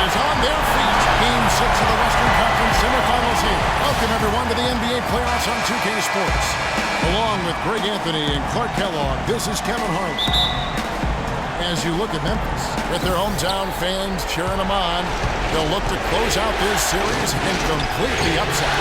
is on their feet. Game 6 of the Western Conference semifinals here. Welcome, everyone, to the NBA playoffs on 2K Sports. Along with Greg Anthony and Clark Kellogg, this is Kevin Harlan. As you look at Memphis, with their hometown fans cheering them on, they'll look to close out this series and completely upset.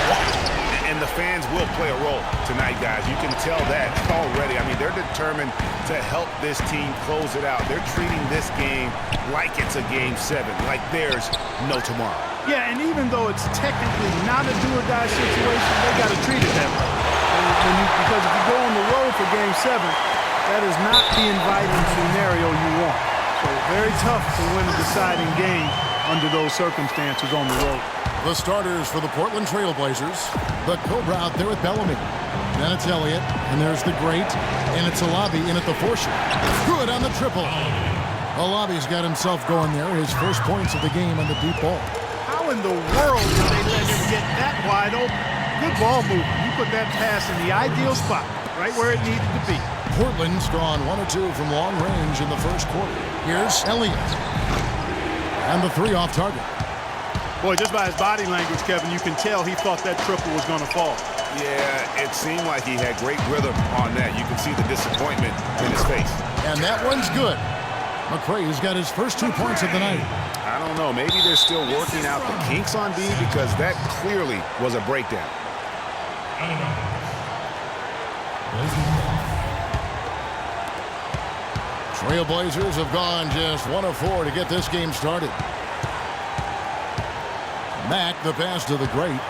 And the fans will play a role tonight, guys. You can tell that already. I mean, they're determined to help this team close it out. They're treating this game like it's a Game 7, like there's no tomorrow. Yeah, and even though it's technically not a do-or-die situation, they got to treat it that way. Because if you go on the road for Game 7, that is not the inviting scenario you want. So very tough to win a deciding game under those circumstances on the road. The starters for the Portland Trailblazers. The Cobra out there with Bellamy. Then it's Elliott, and there's the Great, and it's Alabi in at the four shot. Good on the triple. Alabi's got himself going there. His first points of the game on the deep ball. How in the world did they let him get that wide open? Good ball movement. You put that pass in the ideal spot, right where it needed to be. Portland's gone 1 or 2 from long range in the first quarter. Here's Elliott. And the 3 off target. Boy, just by his body language, Kevin, you can tell he thought that triple was going to fall. Yeah, it seemed like he had great rhythm on that. You can see the disappointment in his face. And that one's good. McRae's got his first 2 points of the night. I don't know. Maybe they're still working out the kinks on D because that clearly was a breakdown. Trailblazers have gone just 1 of 4 to get this game started. Mack, the pass to the Great.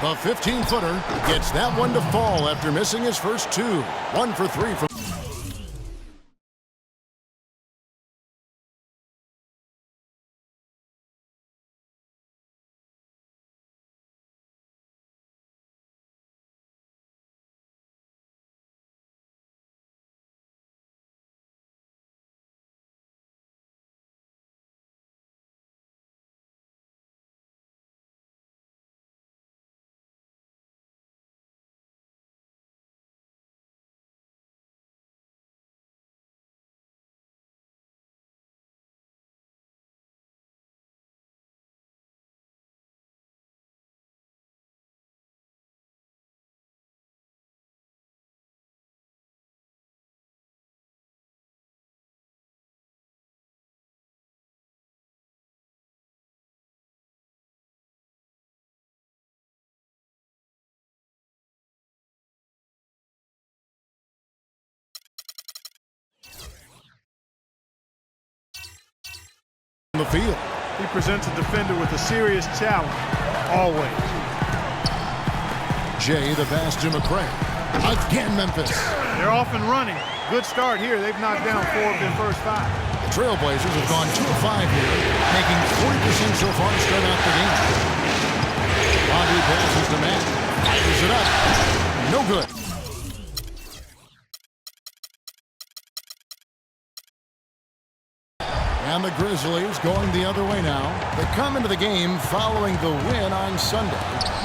The 15-footer gets that one to fall after missing his first 2. 1 for 3 from the field. He presents a defender with a serious challenge, always. Jay, the pass to McRae. Again, Memphis. They're off and running. Good start here. They've knocked down 4 of their first 5. The Trailblazers have gone 2 of 5 here, making 40% so far to start out the game. Bobby passes to Matt. Fires it up. No good. And the Grizzlies going the other way now. They come into the game following the win on Sunday.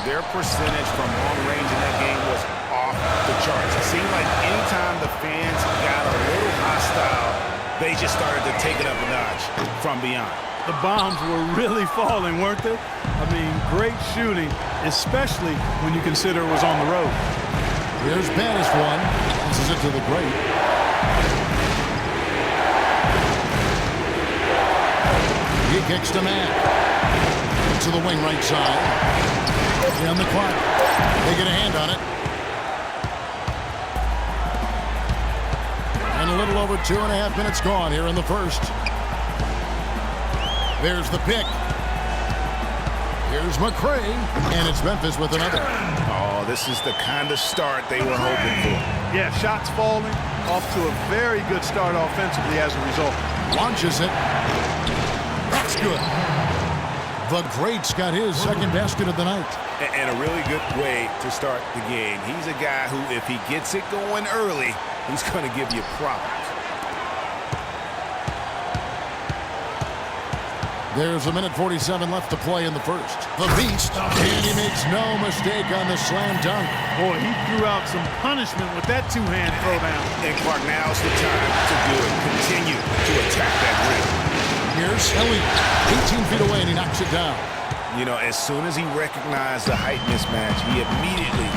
Their percentage from long range in that game was off the charts. It seemed like anytime the fans got a little hostile, they just started to take it up a notch from beyond. The bombs were really falling, weren't they? I mean, great shooting, especially when you consider it was on the road. Here's baddest one. Passes it to the Great. He kicks to Matt. To the wing right side. And the clock. They get a hand on it. And a little over 2.5 minutes gone here in the first. There's the pick. Here's McRae. And it's Memphis with another. Oh, this is the kind of start they were hoping for. Yeah, shots falling. Off to a very good start offensively as a result. Launches it. That's good. The Great's got his second basket of the night. And a really good way to start the game. He's a guy who, if he gets it going early, he's going to give you problems. There's a minute 47 left to play in the first. The Beast, and he makes no mistake on the slam dunk. Boy, he threw out some punishment with that two-hand throwdown. And Clark, now's the time to do it. Continue to attack that rim. Here's Elliott, 18 feet away, and he knocks it down. You know, as soon as he recognized the height mismatch, he immediately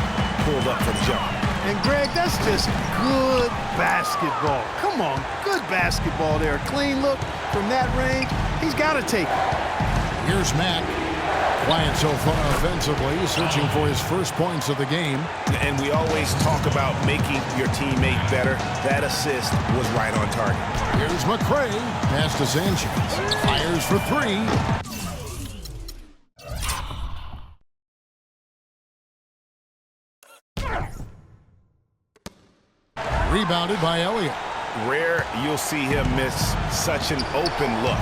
pulled up for the jump. And, Greg, that's just good basketball. Come on, good basketball there. Clean look from that range. He's got to take it. Here's Mack. Quiet so far offensively, searching for his first points of the game. And we always talk about making your teammate better. That assist was right on target. Here's McCray. Pass to Sanchez. Fires for three. Rebounded by Elliott. Rare you'll see him miss such an open look.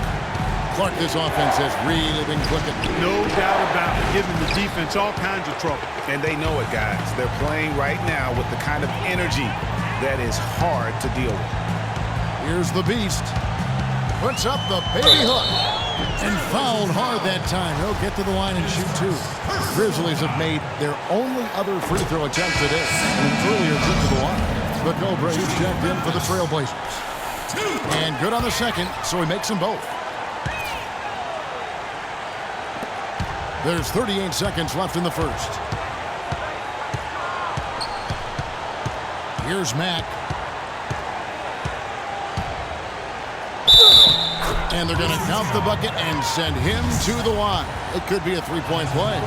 Clark, this offense has really been clicking. No doubt about it, giving the defense all kinds of trouble. And they know it, guys. They're playing right now with the kind of energy that is hard to deal with. Here's the Beast. Puts up the baby hook. And fouled hard that time. He'll get to the line and shoot two. Grizzlies have made their only other free throw attempt today. And an earlier trip to the line. The Cobra is checked in for the Trailblazers. And good on the second, so he makes them both. There's 38 seconds left in the first. Here's Mack. And they're going to count the bucket and send him to the line. It could be a three-point play.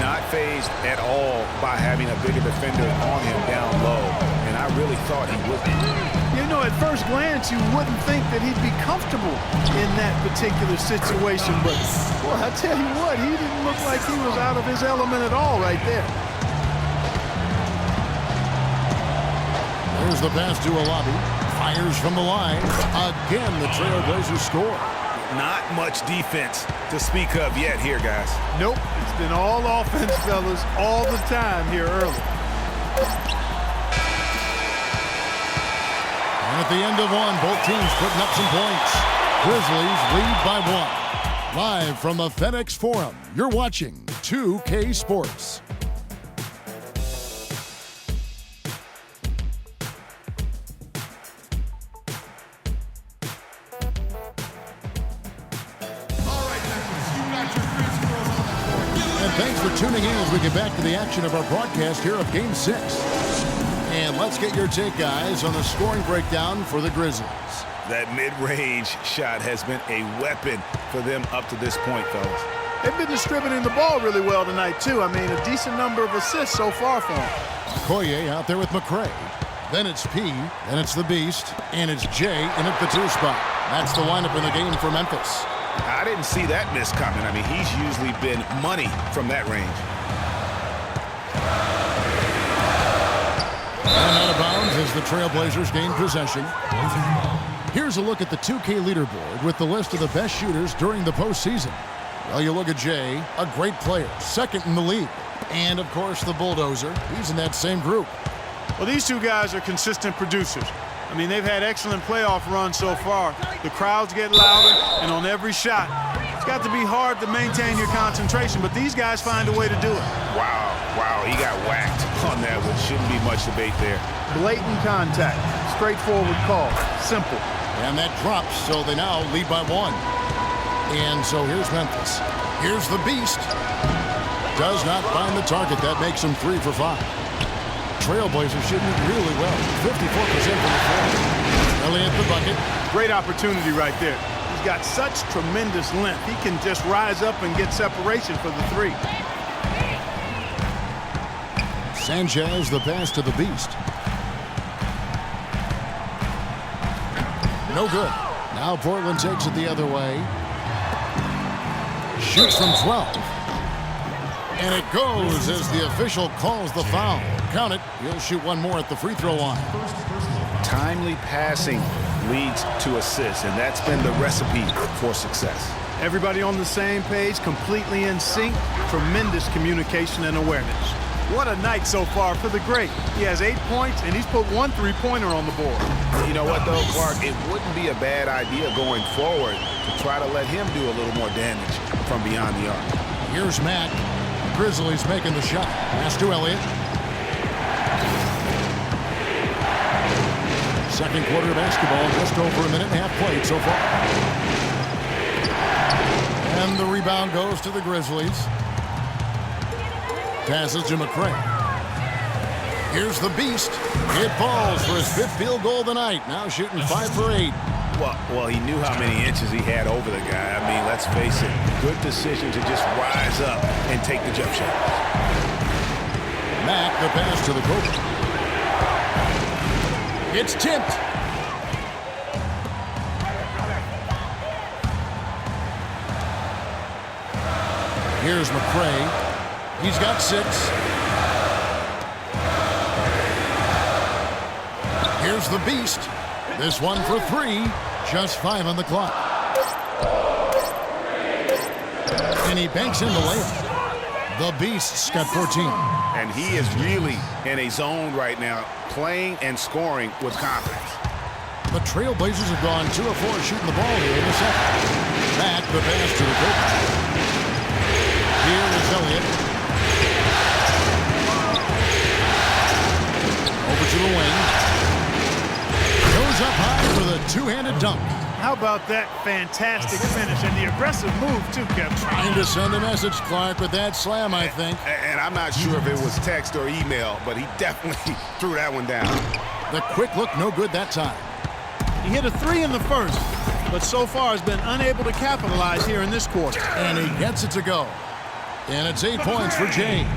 Not phased at all by having a bigger defender on him down low. And I really thought he would be. You know, at first glance, you wouldn't think that he'd be comfortable in that particular situation. But, boy, I tell you what, he didn't look like he was out of his element at all right there. There's the pass to Alabi. Fires from the line. Again, the Trailblazers score. Not much defense to speak of yet here, guys. Nope, it's been all offense, fellas, all the time here early. And at the end of one, both teams putting up some points. Grizzlies lead by one. Live from the FedEx Forum, you're watching 2K Sports. And thanks for tuning in as we get back to the action of our broadcast here of Game 6. And let's get your take, guys, on the scoring breakdown for the Grizzlies. That mid-range shot has been a weapon for them up to this point, fellas. They've been distributing the ball really well tonight, too. I mean, a decent number of assists so far for them. Koye out there with McCray. Then it's P, then it's the Beast, and it's J in at the 2 spot. That's the lineup in the game for Memphis. I didn't see that miss coming. I mean, he's usually been money from that range. And out of bounds as the Trailblazers gain possession. Here's a look at the 2K leaderboard with the list of the best shooters during the postseason. Well, you look at Jay, a great player, second in the league. And, of course, the Bulldozer. He's in that same group. Well, these two guys are consistent producers. I mean, they've had excellent playoff runs so far. The crowds get louder, and on every shot, it's got to be hard to maintain your concentration, but these guys find a way to do it. Wow, he got whacked on that, which shouldn't be much debate there. Blatant contact, straightforward call, simple. And that drops, so they now lead by one. And so here's Memphis. Here's the Beast. Does not find the target. That makes him 3 for 5. Trailblazers shooting really well. 54% from the floor. Elliott the bucket. Great opportunity right there. He's got such tremendous length. He can just rise up and get separation for the 3. Sanchez the pass to the Beast. No good. Now Portland takes it the other way. Shoots from 12. And it goes as the official calls the foul. Count it. He'll shoot one more at the free throw line. Timely passing leads to assists, and that's been the recipe for success. Everybody on the same page, completely in sync. Tremendous communication and awareness. What a night so far for the great. He has 8 points, and he's put 1 3-pointer on the board. You know what, though, Clark? It wouldn't be a bad idea going forward to try to let him do a little more damage from beyond the arc. Here's Mack. Grizzlies making the shot. Pass to Elliott. Second quarter basketball, just over a minute and a half played so far. And the rebound goes to the Grizzlies. Passes to McCray. Here's the beast. It falls for his 5th field goal of the night. Now shooting 5 for 8. Well, he knew how many inches he had over the guy. I mean, let's face it, good decision to just rise up and take the jump shot. Mack, the pass to the Cobra. It's tipped. Here's McCray. He's got 6. Here's the beast. This one for 3. Just 5 on the clock. And he banks in the layup. The beast's got 14. And he is really in a zone right now, playing and scoring with confidence. The Trailblazers have gone 2 of 4 shooting the ball here in the second. Back the pass to the Cobra. Here is Elliott. Over to the wing. Goes up high for the two-handed dunk. How about that fantastic finish and the aggressive move, too, Kevin? Trying to send a message, Clark, with that slam, I think. And I'm not sure if it was text or email, but he definitely threw that one down. The quick look, no good that time. He hit a 3 in the first, but so far has been unable to capitalize here in this quarter. And he gets it to go. And it's 8 points for Jay.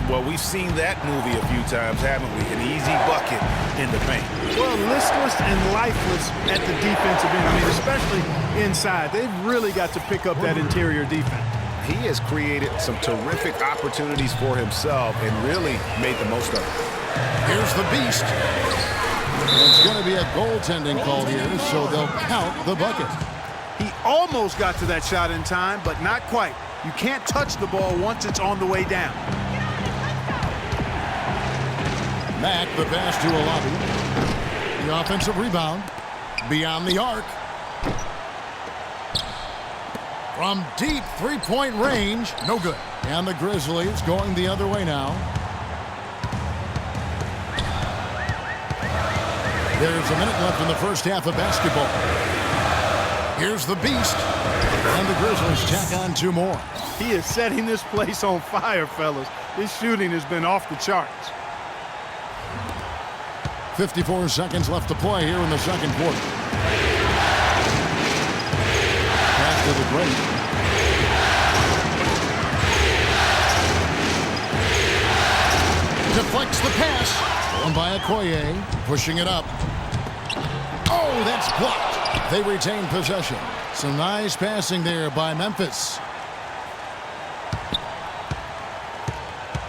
Well, we've seen that movie a few times, haven't we? An easy bucket in the paint. Well, listless and lifeless at the defensive end. I mean, especially inside. They've really got to pick up that interior defense. He has created some terrific opportunities for himself and really made the most of it. Here's the beast. It's going to be a goaltending call here, so they'll count the bucket. He almost got to that shot in time, but not quite. You can't touch the ball once it's on the way down. Mack, the pass to Olabi. The offensive rebound. Beyond the arc. From deep three-point range. No good. And the Grizzlies going the other way now. There's a minute left in the first half of basketball. Here's the beast. And the Grizzlies tack on 2 more. He is setting this place on fire, fellas. His shooting has been off the charts. 54 seconds left to play here in the second quarter. Pass to the great. Deflects the pass. Won by Okoye. Pushing it up. Oh, that's blocked. They retain possession. Some nice passing there by Memphis.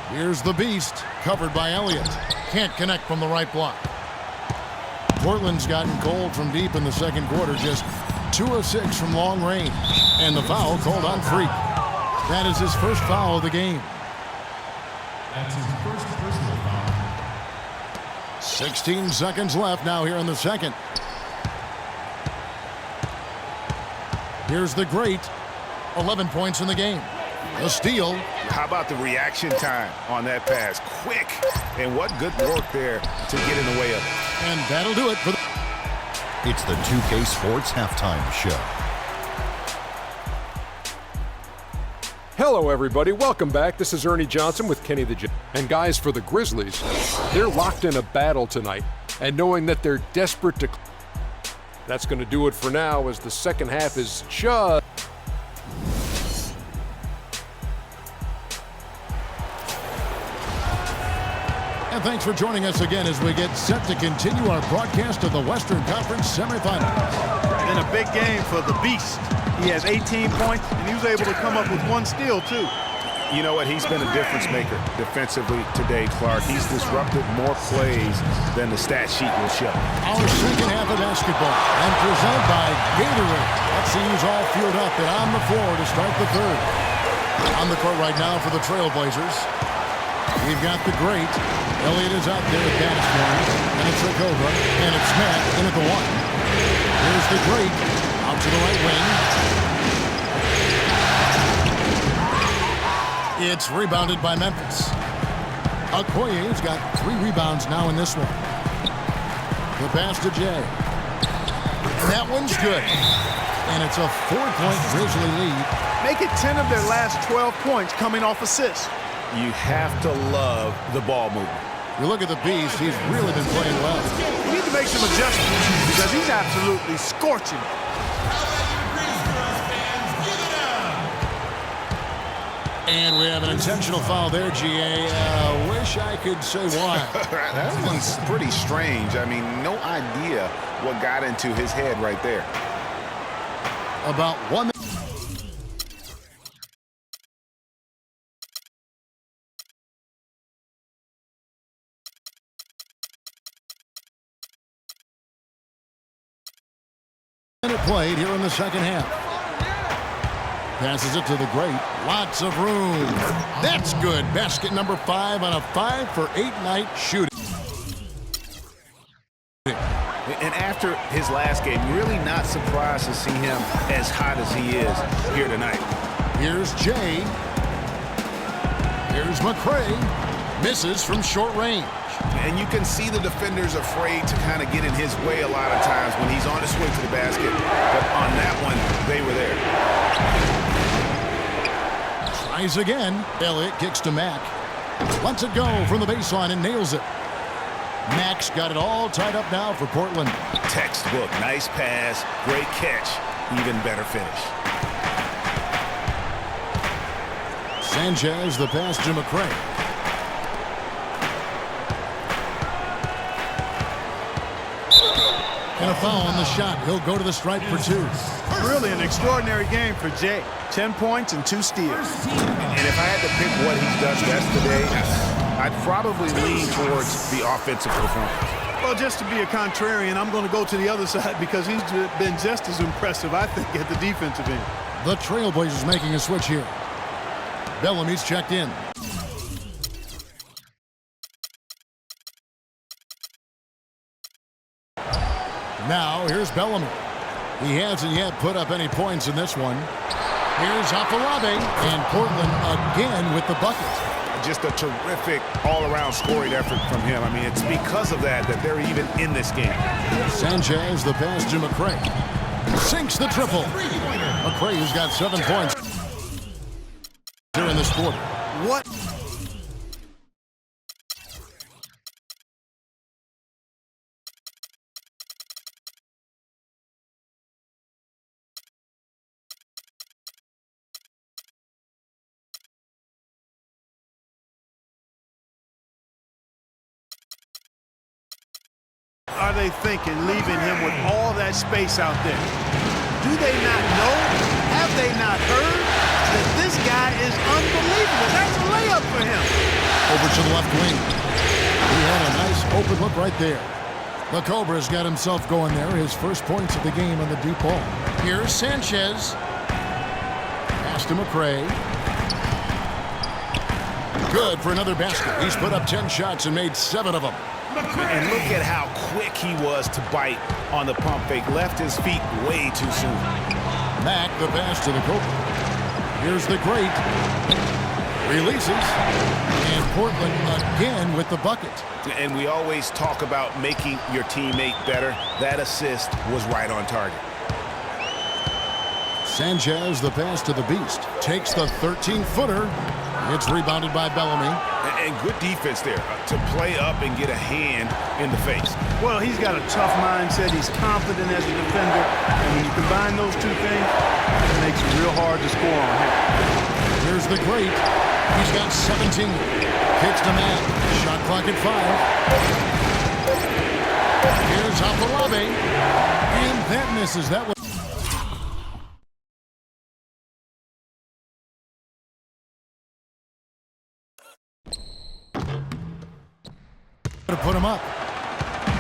Here's the beast. Covered by Elliott. Can't connect from the right block. Portland's gotten cold from deep in the second quarter, just 2 of 6 from long range. And the foul called on Freak. That is his first foul of the game. That's his first personal foul. 16 seconds left now here in the second. Here's the great. 11 points in the game. A steal. How about the reaction time on that pass? Quick. And what good work there to get in the way of it. And that'll do it for the... It's the 2K Sports Halftime Show. Hello, everybody. Welcome back. This is Ernie Johnson with Kenny the Jet. And guys, for the Grizzlies, they're locked in a battle tonight. And knowing that they're desperate to... That's going to do it for now as the second half is just... And thanks for joining us again as we get set to continue our broadcast of the Western Conference semifinals. Been a big game for the Beast. He has 18 points, and he was able to come up with 1 steal, too. You know what? He's been a difference maker defensively today, Clark. He's disrupted more plays than the stat sheet will show. Our second half of basketball, and presented by Gatorade. Let's see who's all fueled up and on the floor to start the third. On the court right now for the Trailblazers. We've got the great. Elliott is out there at vantage point. And it's look over. And it's Smith in at the 1. Here's the great. Out to the right wing. It's rebounded by Memphis. Okoye's got 3 rebounds now in this one. The pass to Jay. That one's good. And it's a 4-point Grizzly lead. Make it 10 of their last 12 points coming off assists. You have to love the ball movement. You look at the beast, he's really been playing well. We need to make some adjustments because he's absolutely scorching. And we have an intentional foul there, GA. Wish I could say why. That one's pretty strange. I mean, no idea what got into his head right there. About 1 minute played here in the second half. Passes it to the great. Lots of room. That's good. Basket number 5 on a 5-for-8 night shooting. And after his last game, really not surprised to see him as hot as he is here tonight. Here's Jay. Here's McCray. Misses from short range. And you can see the defenders afraid to kind of get in his way a lot of times when he's on his way to the basket. But on that one, they were there. Tries again. Elliott kicks to Mack. Lets it go from the baseline and nails it. Mack's got it all tied up now for Portland. Textbook. Nice pass. Great catch. Even better finish. Sanchez, the pass to McCray. And a foul on the shot. He'll go to the stripe for 2. Really an extraordinary game for Jay. 10 points and 2 steals. And if I had to pick what he's done best today, I'd probably lean towards the offensive performance. Well, just to be a contrarian, I'm going to go to the other side because he's been just as impressive, I think, at the defensive end. The Trailblazers making a switch here. Bellamy's checked in. Now, here's Bellamy. He hasn't yet put up any points in this one. Here's Afolabi, and Portland again with the bucket. Just a terrific all-around scoring effort from him. I mean, it's because of that they're even in this game. Sanchez, the pass to McCray. Sinks the triple. McCray has got 7 points here in this quarter. What? Are they thinking, leaving him with all that space out there? Do they not know? Have they not heard that this guy is unbelievable? That's a layup for him. Over to the left wing. He had a nice open look right there. The Cobra's got himself going there. His first points of the game on the deep ball. Here's Sanchez. Pass to McCray. Good for another basket. He's put up 10 shots and made 7 of them. And look at how quick he was to bite on the pump fake. Left his feet way too soon. Mack, the pass to the Cobra. Here's the great. Releases. And Portland again with the bucket. And we always talk about making your teammate better. That assist was right on target. Sanchez, the pass to the beast. Takes the 13-footer. It's rebounded by Bellamy. And good defense there to play up and get a hand in the face. Well, he's got a tough mindset. He's confident as a defender. And when you combine those two things, it makes it real hard to score on him. Here's the great. He's got 17. Kicks to Matt. Shot clock at 5. Here's Afolabi. And that misses. That was to put him up.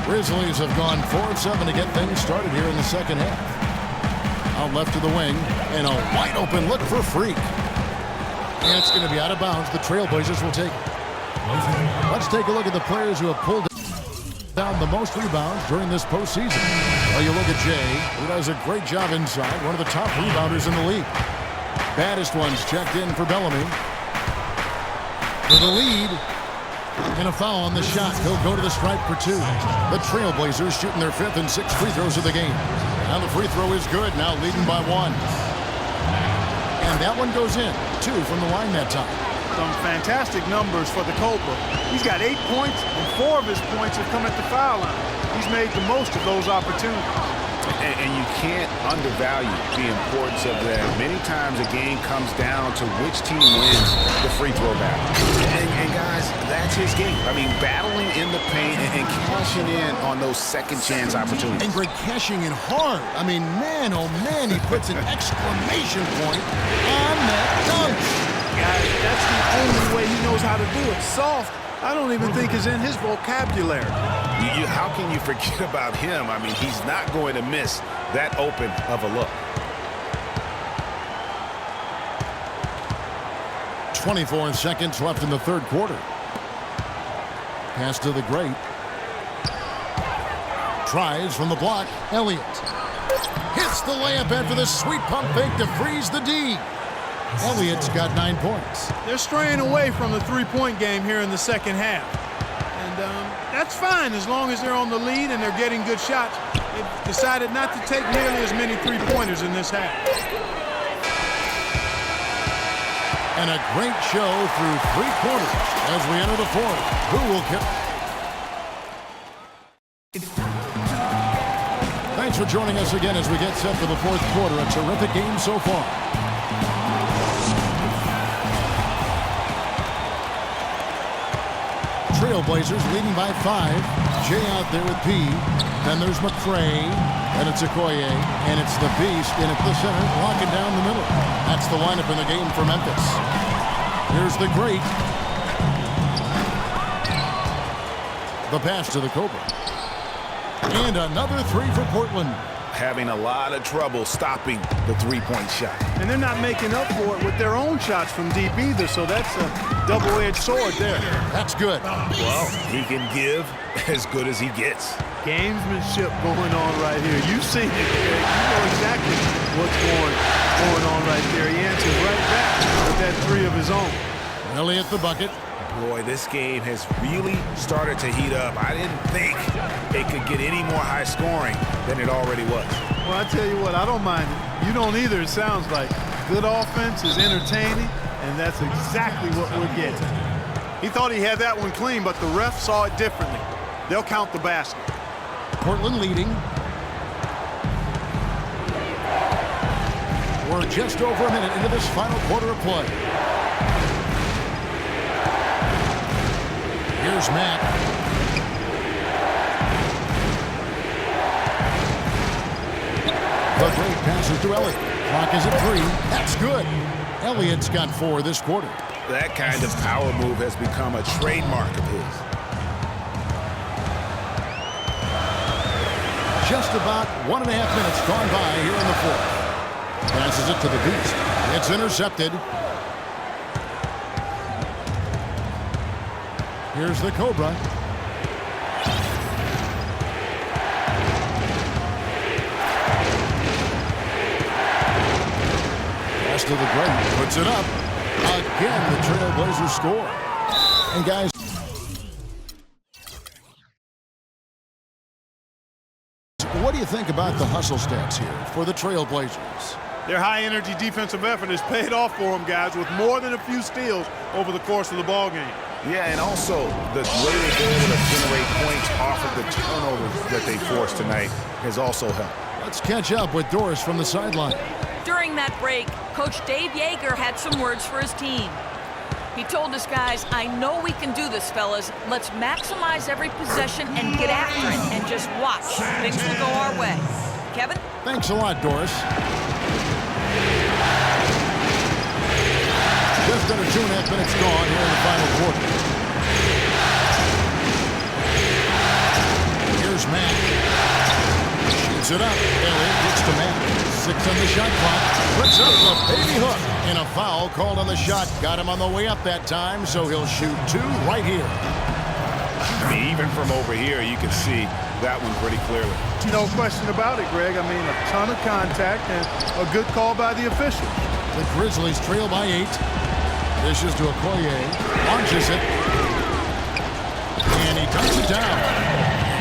Grizzlies have gone 4 of 7 to get things started here in the second half. Out left to the wing, and a wide open look for Freak. And it's going to be out of bounds. The Trailblazers will take it. Let's take a look at the players who have pulled down the most rebounds during this postseason. Well, you look at Jay, who does a great job inside, one of the top rebounders in the league. Baddest ones checked in for Bellamy. For the lead, and a foul on the shot. He'll go to the stripe for two. The Trailblazers shooting their 5th and 6th free throws of the game. Now the free throw is good, now leading by 1. And that one goes in. 2 from the line that time. Some fantastic numbers for the Cobra. He's got 8 points, and 4 of his points have come at the foul line. He's made the most of those opportunities. And you can't undervalue the importance of that. Many times a game comes down to which team wins the free throw battle. And guys, that's his game. I mean, battling in the paint and cashing in on those second chance opportunities. And Greg cashing in hard. I mean, man, oh man, he puts an exclamation point on that dunk. Guys, that's the only way he knows how to do it. Soft, I don't even think is in his vocabulary. How can you forget about him? I mean, he's not going to miss that open of a look. 24 seconds left in the third quarter. Pass to the great. Tries from the block. Elliott hits the layup after the sweet pump fake to freeze the D. Elliott's got 9 points. They're straying away from the three-point game here in the second half. And that's fine as long as they're on the lead and they're getting good shots. They've decided not to take nearly as many three-pointers in this half. And a great show through 3 quarters as we enter the fourth. Who will kick? Thanks for joining us again as we get set for the fourth quarter. A terrific game so far. Trailblazers leading by 5. Jay out there with P. Then there's McCray. And it's Okoye. And it's the Beast in at the center, locking down the middle. That's the lineup in the game for Memphis. Here's the great. The pass to the Cobra. And another 3 for Portland. Having a lot of trouble stopping the three-point shot. And they're not making up for it with their own shots from deep either, so that's a double-edged sword there. That's good. Well, he can give as good as he gets. Gamesmanship going on right here. You see it, Greg. You know exactly what's going on right there. He answers right back with that 3 of his own. Elliott the bucket. Boy, this game has really started to heat up. I didn't think it could get any more high scoring than it already was. Well, I tell you what, I don't mind it. You don't either, it sounds like. Good offense is entertaining, and that's exactly what we're getting. He thought he had that one clean, but the ref saw it differently. They'll count the basket. Portland leading. We're just over a minute into this final quarter of play. Here's Matt. The great passes to Elliott. Clock is at 3. That's good. Elliott's got 4 this quarter. That kind of power move has become a trademark of his. Just about 1.5 minutes gone by here in the fourth. Passes it to the Beast. It's intercepted. Here's the Cobra. Pass to the great. Puts it up. Again, the Trailblazers score. And guys, what do you think about the hustle stats here for the Trailblazers? Their high-energy defensive effort has paid off for them, guys, with more than a few steals over the course of the ballgame. Yeah, and also the way that they're able to generate points off of the turnovers that they forced tonight has also helped. Let's catch up with Doris from the sideline. During that break, Coach Dave Yeager had some words for his team. He told us, guys, I know we can do this, fellas. Let's maximize every possession and get after it and just watch. Things will go our way. Kevin? Thanks a lot, Doris. Just under 2.5 minutes gone here in the final quarter. Here's Matt. Shoots it up. Elliott gets to Matt. 6 on the shot clock. Puts up a baby hook. And a foul called on the shot. Got him on the way up that time, so he'll shoot 2 right here. I mean, even from over here, you can see that one pretty clearly. No question about it, Greg. I mean, a ton of contact and a good call by the officials. The Grizzlies trail by 8. Dishes to Okoye. Launches it. And he dumps it down.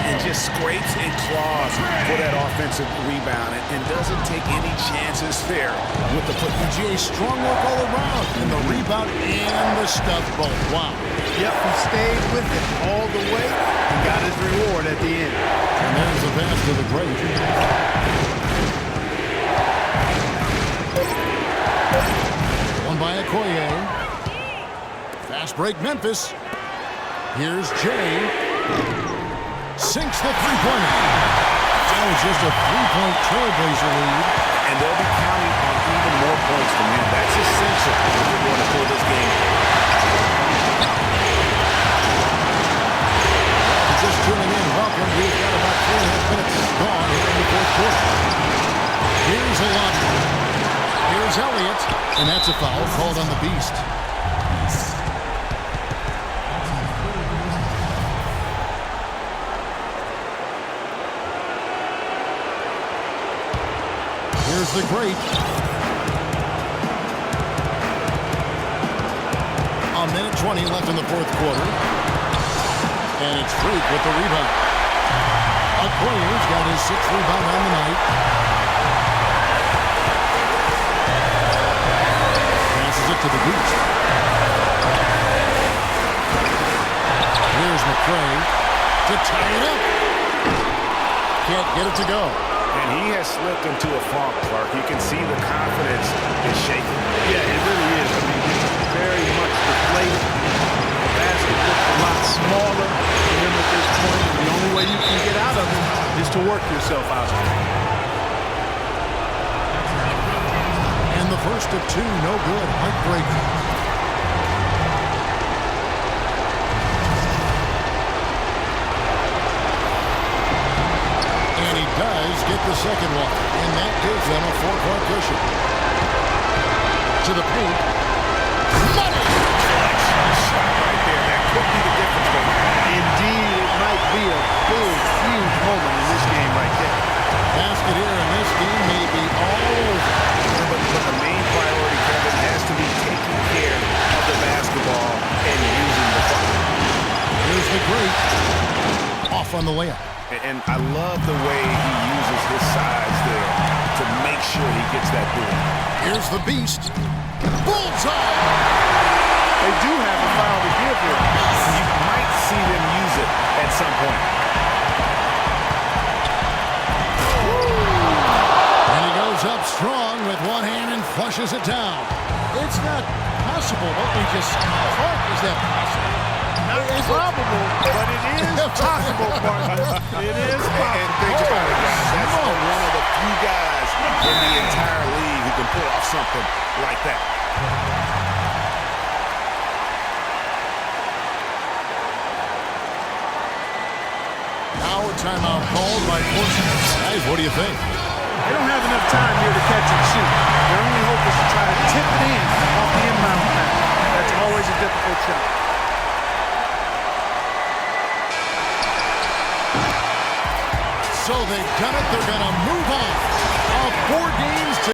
And just scrapes and claws for that offensive rebound and doesn't take any chances there with the foot. PGA strong work all around. And the rebound and the stuff both. Wow. Yep, he stayed with it all the way and got his reward at the end. And there's the pass to the break. One by Okoye. Fast break Memphis. Here's Jay. Sinks the three-pointer. That was just a 3-point Trailblazer lead. And they'll be counting on even more points from him. That's essential if they're going to pull this game. Just tuning in, welcome. We've got about 4.5 minutes gone here in the fourth quarter. Here's a lob. Here's Elliott. And that's a foul called on the Beast. Here's the Great. A minute 20 left in the fourth quarter. And it's Freak with the rebound. Okoye's got his 6th rebound on the night. Passes it to the Beast. Here's McCray to tie it up. Can't get it to go. And he has slipped into a funk, Clark. You can see the confidence is shaking. Yeah, it really is. I mean, he's very much deflated. The basket looks a lot smaller for him at this point. And the only way you can get out of it is to work yourself out of it. And the first of 2, no good. Heartbreaking. Does get the second one, and that gives them a 4-point cushion. To the paint. Money! Shot right there. That could be the difference maker. Indeed, it might be a big, huge moment in this game right there. Basket here, and this game may be all over. But the main priority, Kevin, has to be taking care of the basketball and using the ball. Here's the Great. Off on the layup. And I love the way he uses his size there to make sure he gets that board. Here's the Beast. Bullseye! They do have a foul to give here. You might see them use it at some point. And he goes up strong with one hand and flushes it down. It's not possible. What we just saw. Is that possible? Not probable, but it is possible, partner. It is possible. And think about it, guys. That's one of the few guys in the entire league who can pull off something like that. Now a timeout called by Portsmouth. Guys, what do you think? They don't have enough time here to catch and shoot. Their only hope is to try to tip it in off the inbound pass. That's always a difficult shot. So they've done it. They're going to move on. 4 games to